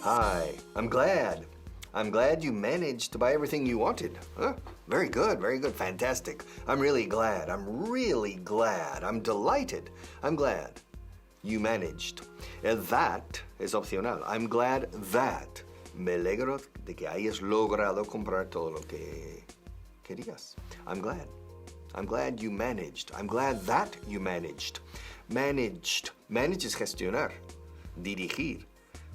Hi, I'm glad. I'm glad you managed to buy everything you wanted. Huh? Very good, fantastic. I'm really glad. I'm delighted. I'm glad you managed. That es opcional. I'm glad that. Me alegro de que hayas logrado comprar todo lo que querías. I'm glad. I'm glad you managed. I'm glad that you managed. Managed. Manage es gestionar, dirigir,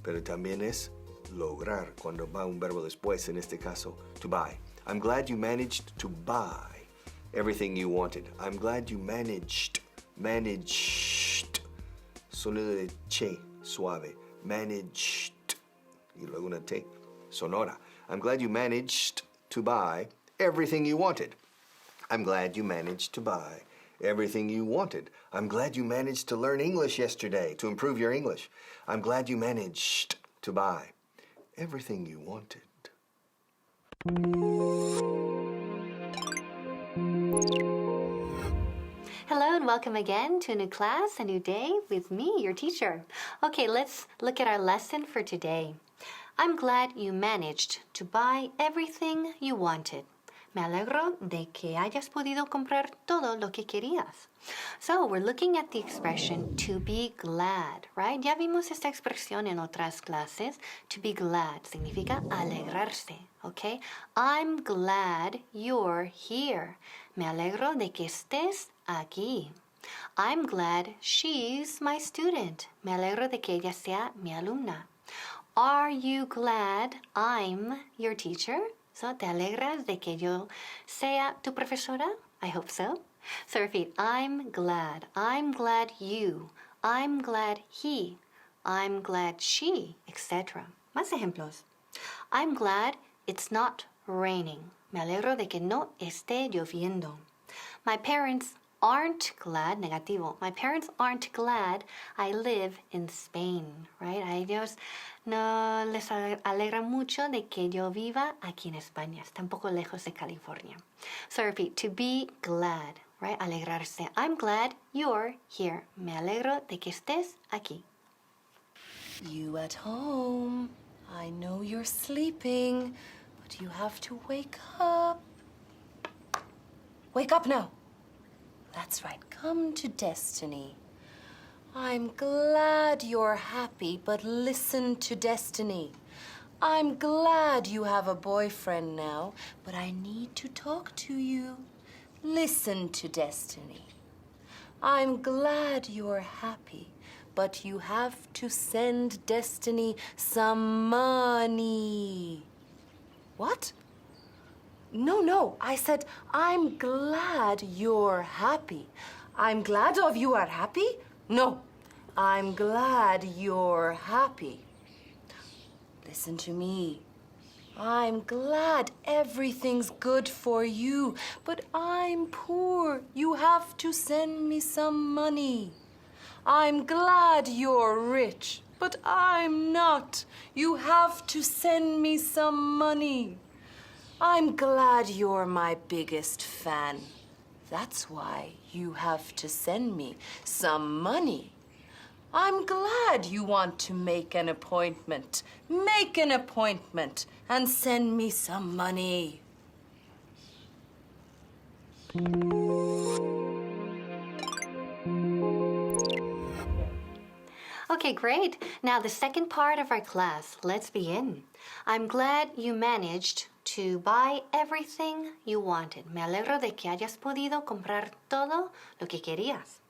pero también es lograr cuando va un verbo después, en este caso, to buy. I'm glad you managed to buy everything you wanted. I'm glad you managed. Sonido de che, suave. Managed. Y luego una T, sonora. I'm glad you managed to buy everything you wanted. I'm glad you managed to buy everything you wanted. I'm glad you managed to learn English yesterday to improve your English. I'm glad you managed to buy everything you wanted. Hello and welcome again to a new class, a new day with me, your teacher. Okay, let's look at our lesson for today. I'm glad you managed to buy everything you wanted. Me alegro de que hayas podido comprar todo lo que querías. So, we're looking at the expression to be glad, right? Ya vimos esta expresión en otras clases. To be glad significa alegrarse, okay? I'm glad you're here. Me alegro de que estés aquí. I'm glad she's my student. Me alegro de que ella sea mi alumna. Are you glad I'm your teacher? So, ¿te alegras de que yo sea tu profesora? I hope so. So repeat, I'm glad you, I'm glad he, I'm glad she, etc. Más ejemplos. I'm glad it's not raining. Me alegro de que no esté lloviendo. My parents aren't glad, negativo. My parents aren't glad I live in Spain, right? A ellos no les alegra mucho de que yo viva aquí en España. Está un poco lejos de California. So repeat, to be glad, right? Alegrarse. I'm glad you're here. Me alegro de que estés aquí. You at home. I know you're sleeping, but you have to wake up. Wake up now. That's right, come to Destiny. I'm glad you're happy, but listen to Destiny. I'm glad you have a boyfriend now, but I need to talk to you. Listen to Destiny. I'm glad you're happy, but you have to send Destiny some money. What? No, I said, I'm glad you're happy. I'm glad of you are happy? No, I'm glad you're happy. Listen to me. I'm glad everything's good for you, but I'm poor. You have to send me some money. I'm glad you're rich, but I'm not. You have to send me some money. I'm glad you're my biggest fan. That's why you have to send me some money. I'm glad you want to make an appointment. Make an appointment and send me some money. Okay, great. Now the second part of our class. Let's begin. I'm glad you managed to buy everything you wanted. Me alegro de que hayas podido comprar todo lo que querías.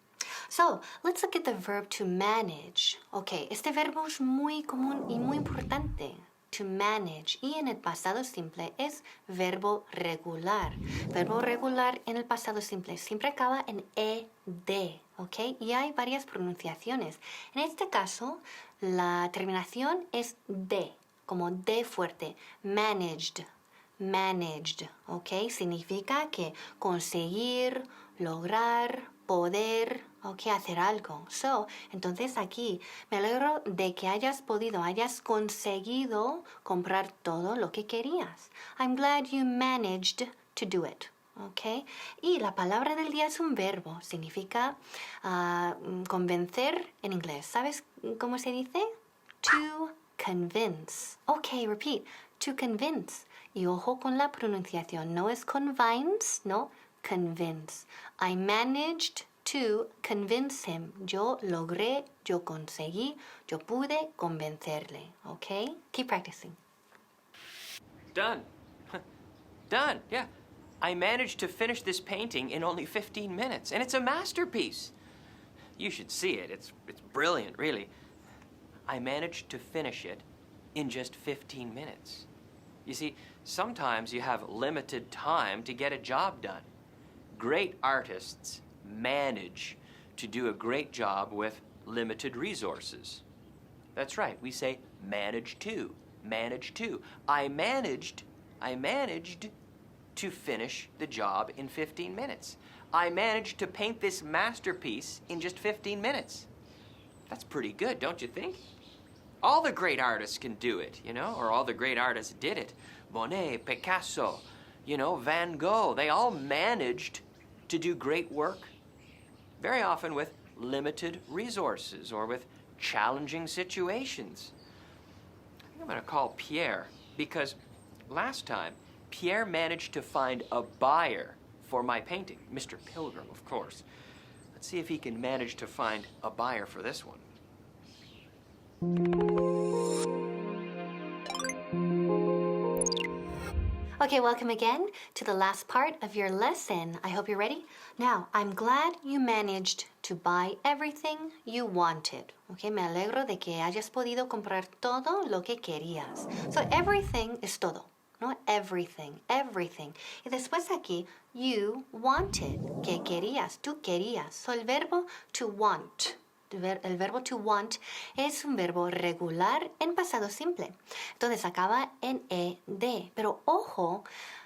So, let's look at the verb to manage. Okay, este verbo es muy común y muy importante. To manage. Y en el pasado simple es verbo regular. Verbo regular en el pasado simple siempre acaba en ed. ¿Ok? Y hay varias pronunciaciones. En este caso, la terminación es de, como de fuerte. Managed. Managed. ¿Ok? Significa que conseguir, lograr, poder, ok, hacer algo. So, entonces aquí me alegro de que hayas conseguido comprar todo lo que querías. I'm glad you managed to do it. ¿Ok? Y la palabra del día es un verbo. Significa convencer en inglés. ¿Sabes cómo se dice? To convince. Okay, repeat. To convince. Y ojo con la pronunciación. No es convince, no, convince. I managed to convince him. Yo logré, yo conseguí, yo pude convencerle. Okay? Keep practicing. Done. Done, yeah. I managed to finish this painting in only 15 minutes, and it's a masterpiece. You should see it. It's brilliant, really. I managed to finish it in just 15 minutes. You see, sometimes you have limited time to get a job done. Great artists manage to do a great job with limited resources. That's right, we say manage to, manage to. I managed to finish the job in 15 minutes. I managed to paint this masterpiece in just 15 minutes. That's pretty good, don't you think? All the great artists can do it, you know, or all the great artists did it. Monet, Picasso, you know, Van Gogh, they all managed to do great work, very often with limited resources or with challenging situations. I think I'm going to call Pierre because last time, Pierre managed to find a buyer for my painting, Mr. Pilgrim, of course. Let's see if he can manage to find a buyer for this one. Okay, welcome again to the last part of your lesson. I hope you're ready. Now, I'm glad you managed to buy everything you wanted. Okay, me alegro de que hayas podido comprar todo lo que querías. So, everything es todo. No, everything, everything. Y después aquí, you wanted, que querías, tú querías. So, el verbo to want. El verbo to want es un verbo regular en pasado simple. Entonces acaba en ed. Pero ojo,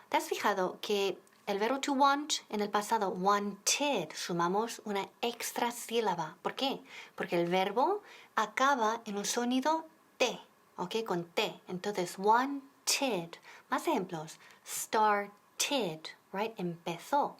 ¿te has fijado que el verbo to want en el pasado wanted sumamos una extra sílaba? ¿Por qué? Porque el verbo acaba en un sonido T, ¿ok? Con T. Entonces wanted. Más ejemplos. Started, right? Empezó.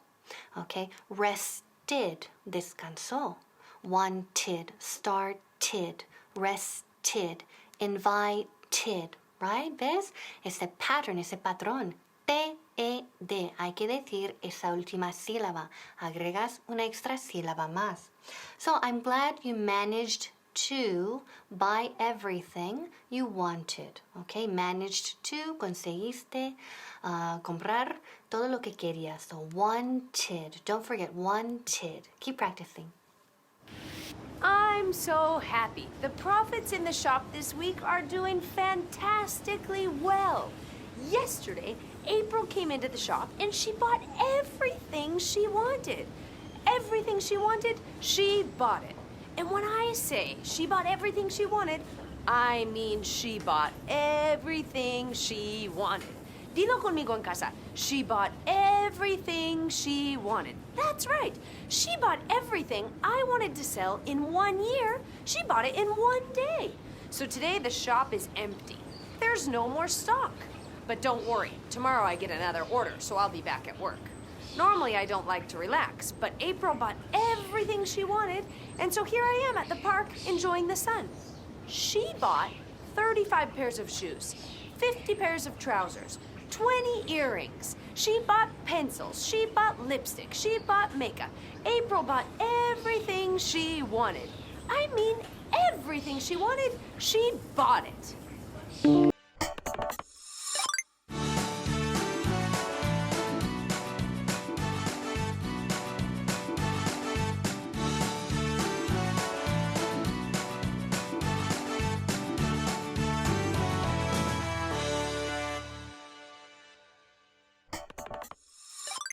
¿Ok? Rested. Descansó. Wanted, started, rested, invited, right? ¿Ves? Ese pattern, ese patrón. T-E-D. Hay que decir esa última sílaba. Agregas una extra sílaba más. So, I'm glad you managed to buy everything you wanted. Okay? Managed to, conseguiste comprar todo lo que querías. So, wanted. Don't forget, wanted. Keep practicing. I'm so happy. The profits in the shop this week are doing fantastically well. Yesterday, April came into the shop and she bought everything she wanted. Everything she wanted, she bought it. And when I say she bought everything she wanted, I mean she bought everything she wanted. Dilo conmigo en casa. She bought everything she wanted. That's right. She bought everything I wanted to sell in 1 year. She bought it in 1 day. So today the shop is empty. There's no more stock. But don't worry. Tomorrow I get another order, so I'll be back at work. Normally I don't like to relax, but April bought everything she wanted, and so here I am at the park enjoying the sun. She bought 35 pairs of shoes, 50 pairs of trousers, 20 earrings. She bought pencils. She bought lipstick. She bought makeup. April bought everything she wanted. I mean, everything she wanted, she bought it.